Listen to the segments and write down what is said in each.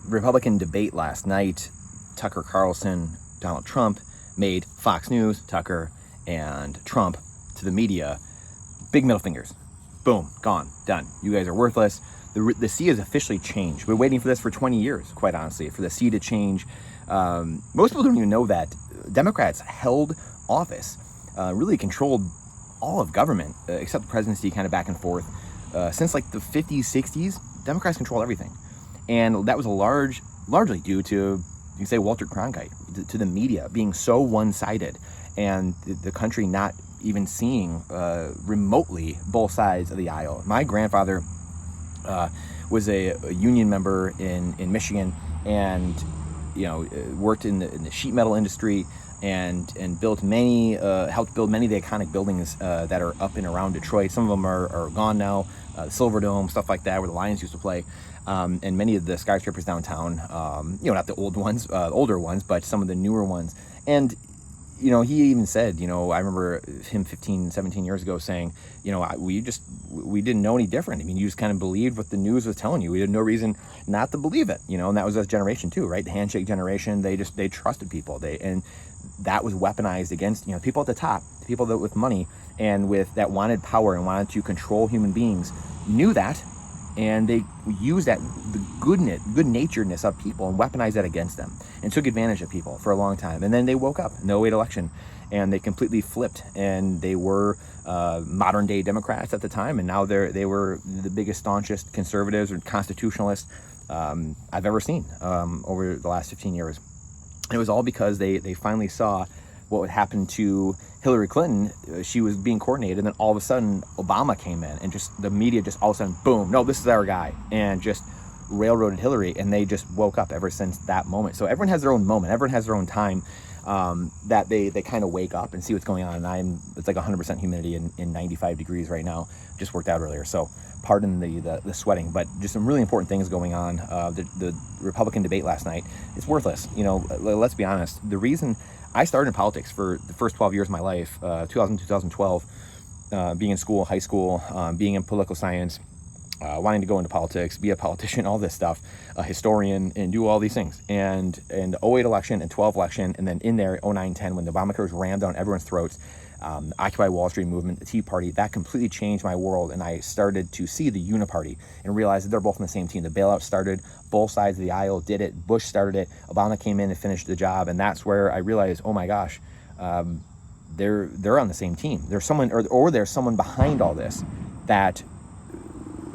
Republican debate last night, Tucker Carlson, Donald Trump made Fox News, Tucker, and Trump to the media big middle fingers. Boom, gone, done. You guys are worthless. The sea has officially changed. We're waiting for this for 20 years, quite honestly, for the sea to change. Most people don't even know that Democrats held office, really controlled all of government, except the presidency, kind of back and forth. Since like the 50s, 60s, Democrats controlled everything. And that was largely due to, you can say, Walter Cronkite, to the media being so one-sided, and the country not even seeing remotely both sides of the aisle. My grandfather was a union member in Michigan, and worked in the sheet metal industry, and built many, helped build many of the iconic buildings that are up and around Detroit. Some of them are gone now, the Silver Dome, stuff like that, where the Lions used to play, and many of the skyscrapers downtown, not the old ones, older ones, but some of the newer ones. And he even said, I remember him 15, 17 years ago saying, we didn't know any different. I mean, you just kind of believed what the news was telling you. We had no reason not to believe it, and that was this generation too, right? The handshake generation, they trusted people. And that was weaponized against, people at the top, people that with money and that wanted power and wanted to control human beings, knew that. And they used the good-naturedness of people and weaponized that against them and took advantage of people for a long time. And then they woke up in the 2008 election and they completely flipped, and they were modern-day Democrats at the time, and now they were the biggest, staunchest conservatives or constitutionalists I've ever seen over the last 15 years. And it was all because they finally saw what would happen to Hillary Clinton. She was being coordinated, and then all of a sudden Obama came in, and just the media just all of a sudden, boom, no, this is our guy, and just railroaded Hillary. And they just woke up ever since that moment. So everyone has their own moment, everyone has their own time that they kind of wake up and see what's going on. And it's like 100% humidity in 95 degrees right now. Just worked out earlier, so pardon the sweating, but just some really important things going on. The Republican debate last night, it's worthless. Let's be honest. The reason I started in politics for the first 12 years of my life, 2012, being in school, high school, being in political science, wanting to go into politics, be a politician, all this stuff, a historian, and do all these things. And the 2008 election and 12 election, and then in there, 2009-10, when the Obamacare was rammed down everyone's throats, the Occupy Wall Street movement, the Tea Party, that completely changed my world. And I started to see the Uniparty and realize that they're both on the same team. The bailout started, both sides of the aisle did it. Bush started it. Obama came in and finished the job. And that's where I realized, oh my gosh, they're on the same team. There's someone, or there's someone behind all this that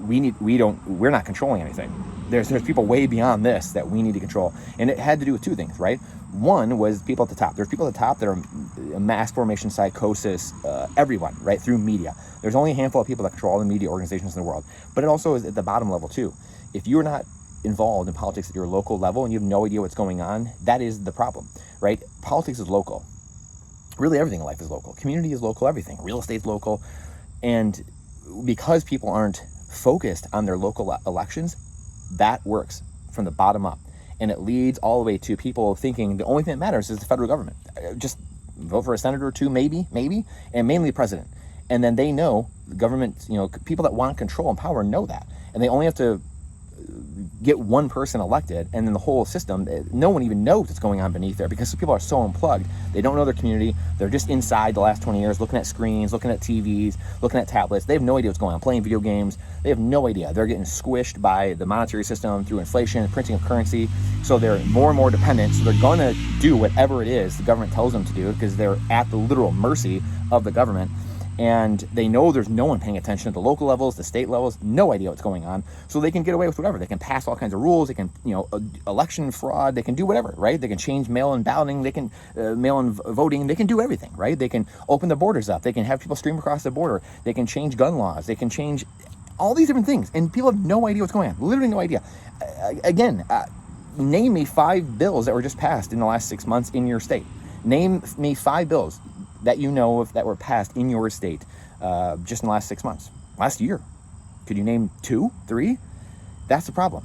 we're not controlling anything. There's people way beyond this that we need to control. And it had to do with two things, right? One was people at the top. There's people at the top that are mass formation psychosis, everyone, right, through media. There's only a handful of people that control all the media organizations in the world. But it also is at the bottom level too. If you're not involved in politics at your local level and you have no idea what's going on, that is the problem, right? Politics is local. Really everything in life is local. Community is local, everything. Real estate's local. And because people aren't focused on their local elections, that works from the bottom up. And it leads all the way to people thinking the only thing that matters is the federal government. Just vote for a senator or two, maybe, and mainly the president. And then they know the government, people that want control and power know that. And they only have to get one person elected, and then the whole system, no one even knows what's going on beneath there, because people are so unplugged. They don't know their community. They're just inside the last 20 years, looking at screens, looking at TVs, looking at tablets. They have no idea what's going on, playing video games. They have no idea. They're getting squished by the monetary system through inflation and printing of currency. So they're more and more dependent. So they're going to do whatever it is the government tells them to do, because they're at the literal mercy of the government. And they know there's no one paying attention at the local levels, the state levels, no idea what's going on. So they can get away with whatever. They can pass all kinds of rules. They can, election fraud. They can do whatever, right? They can change mail-in balloting. They can mail-in voting. They can do everything, right? They can open the borders up. They can have people stream across the border. They can change gun laws. They can change all these different things. And people have no idea what's going on. Literally no idea. Again, name me 5 bills that were just passed in the last 6 months in your state. Name me 5 bills that you know of that were passed in your state just in the last 6 months, last year. Could you name 2, 3? That's the problem.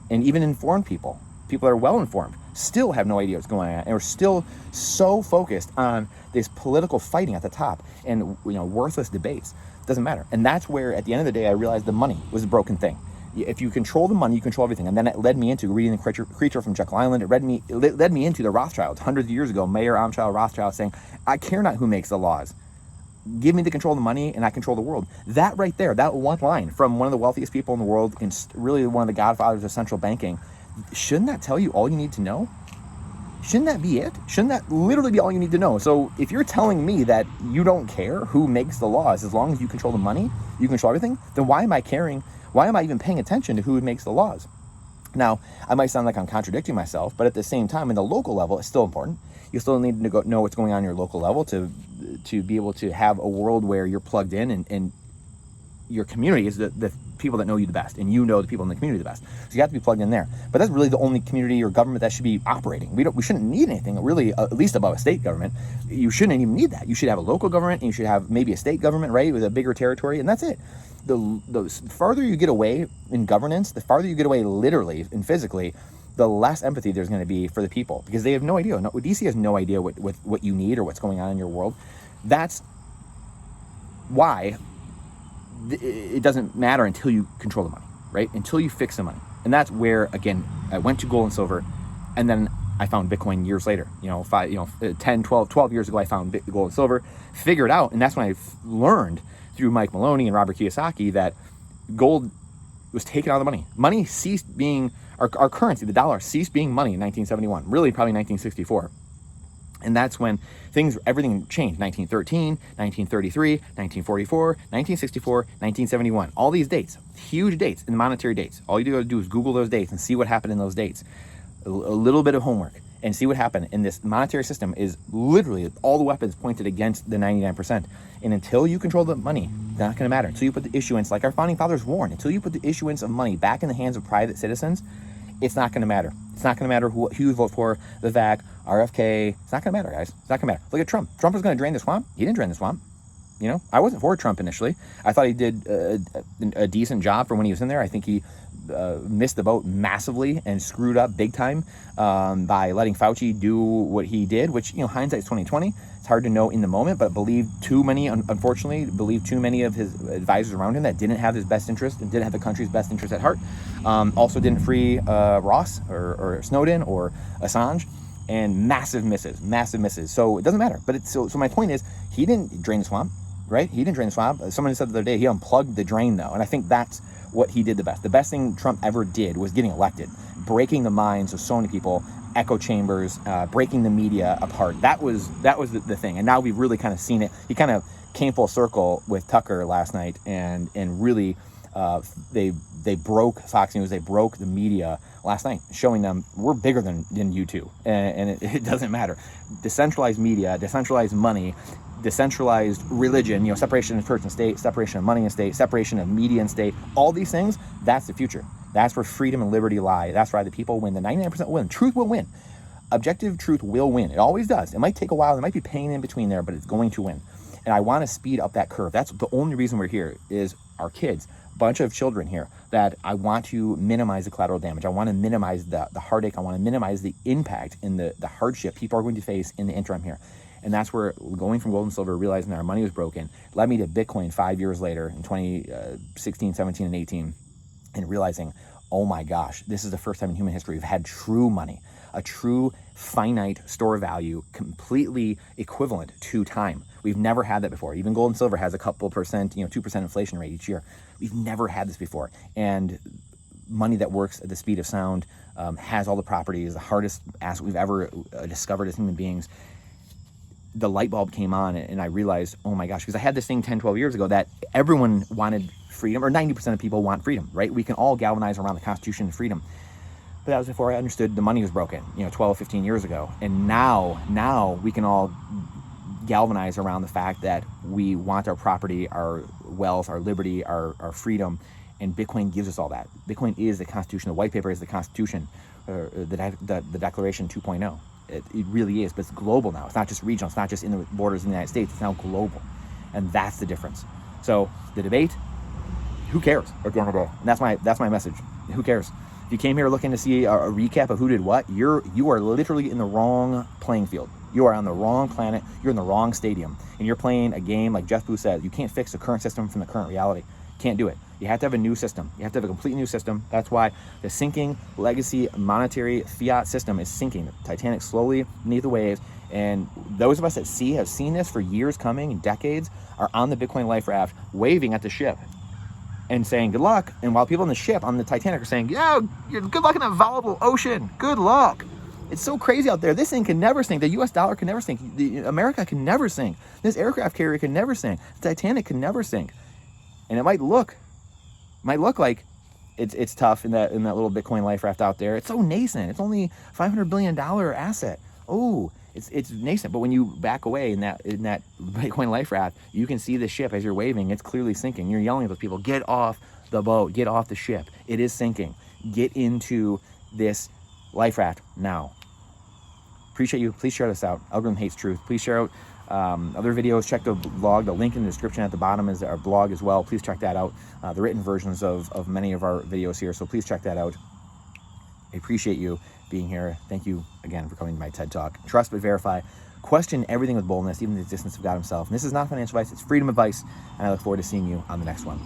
And even informed people that are well informed, still have no idea what's going on, and are still so focused on this political fighting at the top and worthless debates. Doesn't matter. And that's where, at the end of the day, I realized the money was a broken thing. If you control the money, you control everything. And then it led me into reading The Creature from Jekyll Island. It led me into the Rothschilds. Hundreds of years ago, Mayer Amschel Rothschild saying, I care not who makes the laws. Give me the control of the money and I control the world. That right there, that one line from one of the wealthiest people in the world, and really one of the godfathers of central banking, shouldn't that tell you all you need to know? Shouldn't that be it? Shouldn't that literally be all you need to know? So if you're telling me that you don't care who makes the laws, as long as you control the money, you control everything, then why am I caring? Why am I even paying attention to who makes the laws? Now, I might sound like I'm contradicting myself, but at the same time, in the local level, it's still important. You still need to know what's going on in your local level to be able to have a world where you're plugged in and your community is the people that know you the best, and you know the people in the community the best. So you have to be plugged in there. But that's really the only community or government that should be operating. We shouldn't need anything really, at least above a state government. You shouldn't even need that. You should have a local government, and you should have maybe a state government, right, with a bigger territory, and that's it. The farther you get away in governance, the farther you get away literally and physically, the less empathy there's going to be for the people, because they have no idea. DC has no idea what you need or what's going on in your world. That's why it doesn't matter until you control the money, right? Until you fix the money. And that's where, again, I went to gold and silver, and then I found Bitcoin years later. 10, 12 years ago, I found gold and silver, figured out, and that's when I learned through Mike Maloney and Robert Kiyosaki that gold was taken out of the money. Money ceased being, our currency, the dollar, ceased being money in 1971, really probably 1964. And that's when everything changed. 1913, 1933, 1944, 1964, 1971. All these dates, huge dates, and monetary dates. All you got to do is Google those dates and see what happened in those dates. A little bit of homework and see what happened. And this monetary system is literally all the weapons pointed against the 99%. And until you control the money, it's not going to matter. Until you put the issuance, like our founding fathers warned, until you put the issuance of money back in the hands of private citizens, it's not going to matter. It's not going to matter who you vote for, Vivek, RFK. It's not going to matter, guys. It's not going to matter. Look at Trump. Trump was going to drain the swamp. He didn't drain the swamp. I wasn't for Trump initially. I thought he did a decent job for when he was in there. I think he missed the boat massively and screwed up big time by letting Fauci do what he did, which, hindsight's 2020. It's hard to know in the moment, but unfortunately, believed too many of his advisors around him that didn't have his best interest and didn't have the country's best interest at heart. Also didn't free Ross or Snowden or Assange, and massive misses. So it doesn't matter. But so my point is, he didn't drain the swamp, right? He didn't drain the swamp. Someone said the other day, he unplugged the drain though. And I think that's what he did the best. The best thing Trump ever did was getting elected, breaking the minds of so many people, echo chambers, breaking the media apart. That was the thing. And now we've really kind of seen it. He kind of came full circle with Tucker last night, and really they broke Fox News. They broke the media last night, showing them we're bigger than you two, and it doesn't matter. Decentralized media, decentralized money, decentralized religion, separation of church and state, separation of money and state, separation of media and state, all these things, that's the future. That's where freedom and liberty lie. That's why the people win. The 99% win. Truth will win. Objective truth will win. It always does. It might take a while. There might be pain in between there, but it's going to win. And I want to speed up that curve. That's the only reason we're here, is our kids. Bunch of children here that I want to minimize the collateral damage. I want to minimize the heartache. I want to minimize the impact and the hardship people are going to face in the interim here. And that's where going from gold and silver, realizing that our money was broken, led me to Bitcoin 5 years later in 2016, 17, and 18, and realizing, oh my gosh, this is the first time in human history we've had true money, a true finite store value, completely equivalent to time. We've never had that before. Even gold and silver has a couple percent, 2% inflation rate each year. We've never had this before. And money that works at the speed of sound, has all the properties, the hardest asset we've ever discovered as human beings. The light bulb came on, and I realized, oh my gosh, because I had this thing 10, 12 years ago that everyone wanted freedom, or 90% of people want freedom, right? We can all galvanize around the Constitution and freedom. But that was before I understood the money was broken, 12, 15 years ago. And now we can all galvanize around the fact that we want our property, our wealth, our liberty, our freedom, and Bitcoin gives us all that. Bitcoin is the Constitution. The white paper is the Constitution, the Declaration 2.0. It really is, but it's global now. It's not just regional. It's not just in the borders of the United States. It's now global, and that's the difference. So the debate, who cares at the end of the day? And that's my message. Who cares? If you came here looking to see a recap of who did what, you are literally in the wrong playing field. You are on the wrong planet. You're in the wrong stadium, and you're playing a game like Jeff Booth says. You can't fix the current system from the current reality. Can't do it. You have to have a new system. You have to have a complete new system. That's why the sinking legacy monetary fiat system is sinking. The Titanic slowly beneath the waves. And those of us at sea have seen this for years coming, decades, are on the Bitcoin life raft, waving at the ship and saying, good luck. And while people on the ship, on the Titanic, are saying, yeah, good luck in that volatile ocean. Good luck. It's so crazy out there. This thing can never sink. The US dollar can never sink. America can never sink. This aircraft carrier can never sink. The Titanic can never sink. And it might look like it's tough in that little Bitcoin life raft out there. It's so nascent. It's only $500 billion asset. Oh, it's nascent. But when you back away in that Bitcoin life raft, you can see the ship as you're waving. It's clearly sinking. You're yelling at those people, get off the boat, get off the ship. It is sinking. Get into this life raft now. Appreciate you. Please share this out. Algorithm Hates Truth. Please share out other videos. Check the blog. The link in the description at the bottom is our blog as well. Please check that out. The written versions of many of our videos here. So please check that out. I appreciate you being here. Thank you again for coming to my TED Talk. Trust but verify. Question everything with boldness, even the existence of God himself. And this is not financial advice. It's freedom advice. And I look forward to seeing you on the next one.